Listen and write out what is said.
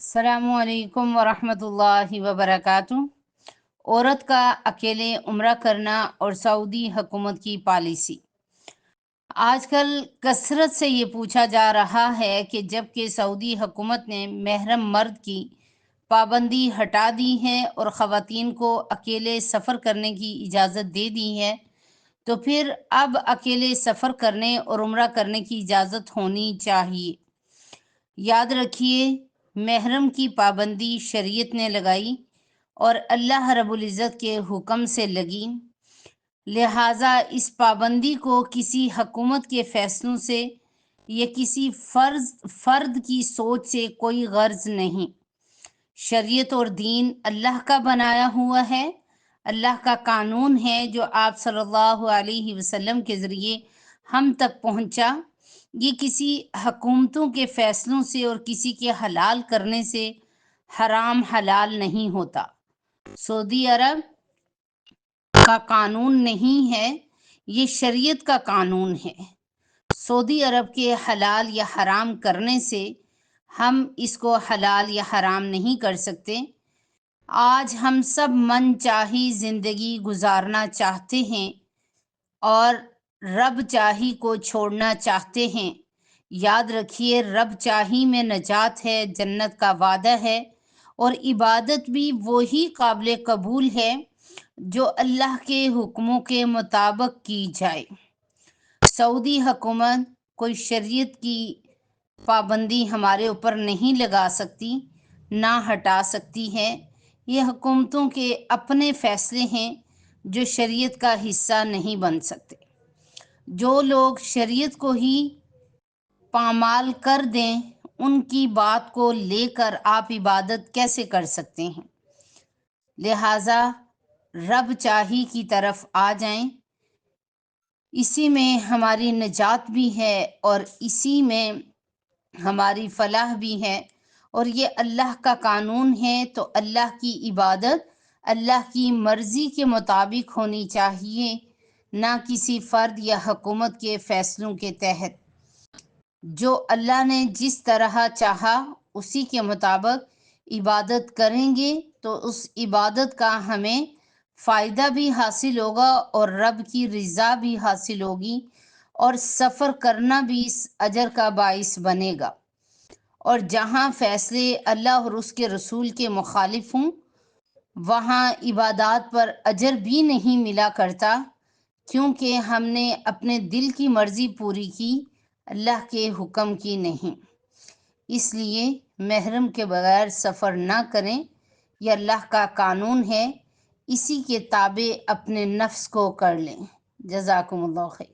السلام علیکم ورحمۃ اللہ وبرکاتہ۔ عورت کا اکیلے عمرہ کرنا اور سعودی حکومت کی پالیسی۔ آج کل کثرت سے یہ پوچھا جا رہا ہے کہ جب کہ سعودی حکومت نے محرم مرد کی پابندی ہٹا دی ہے اور خواتین کو اکیلے سفر کرنے کی اجازت دے دی ہے، تو پھر اب اکیلے سفر کرنے اور عمرہ کرنے کی اجازت ہونی چاہیے۔ یاد رکھیے، محرم کی پابندی شریعت نے لگائی اور اللہ رب العزت کے حکم سے لگی، لہٰذا اس پابندی کو کسی حکومت کے فیصلوں سے یا کسی فرد کی سوچ سے کوئی غرض نہیں۔ شریعت اور دین اللہ کا بنایا ہوا ہے، اللہ کا قانون ہے جو آپ صلی اللہ علیہ وسلم کے ذریعے ہم تک پہنچا۔ یہ کسی حکومتوں کے فیصلوں سے اور کسی کے حلال کرنے سے حرام حلال نہیں ہوتا۔ سعودی عرب کا قانون نہیں ہے، یہ شریعت کا قانون ہے۔ سعودی عرب کے حلال یا حرام کرنے سے ہم اس کو حلال یا حرام نہیں کر سکتے۔ آج ہم سب من چاہی زندگی گزارنا چاہتے ہیں اور رب چاہی کو چھوڑنا چاہتے ہیں۔ یاد رکھیے، رب چاہی میں نجات ہے، جنت کا وعدہ ہے، اور عبادت بھی وہی قابل قبول ہے جو اللہ کے حکموں کے مطابق کی جائے۔ سعودی حکومت کوئی شریعت کی پابندی ہمارے اوپر نہیں لگا سکتی، نہ ہٹا سکتی ہے۔ یہ حکومتوں کے اپنے فیصلے ہیں جو شریعت کا حصہ نہیں بن سکتے۔ جو لوگ شریعت کو ہی پامال کر دیں، ان کی بات کو لے کر آپ عبادت کیسے کر سکتے ہیں؟ لہٰذا رب چاہی کی طرف آ جائیں، اسی میں ہماری نجات بھی ہے اور اسی میں ہماری فلاح بھی ہے، اور یہ اللہ کا قانون ہے تو اللہ کی عبادت اللہ کی مرضی کے مطابق ہونی چاہیے، نہ کسی فرد یا حکومت کے فیصلوں کے تحت۔ جو اللہ نے جس طرح چاہا اسی کے مطابق عبادت کریں گے تو اس عبادت کا ہمیں فائدہ بھی حاصل ہوگا اور رب کی رضا بھی حاصل ہوگی، اور سفر کرنا بھی اس اجر کا باعث بنے گا۔ اور جہاں فیصلے اللہ اور اس کے رسول کے مخالف ہوں، وہاں عبادات پر اجر بھی نہیں ملا کرتا، کیونکہ ہم نے اپنے دل کی مرضی پوری کی، اللہ کے حکم کی نہیں۔ اس لیے محرم کے بغیر سفر نہ کریں، یہ اللہ کا قانون ہے، اسی کے تابع اپنے نفس کو کر لیں۔ جزاکم اللہ خیر۔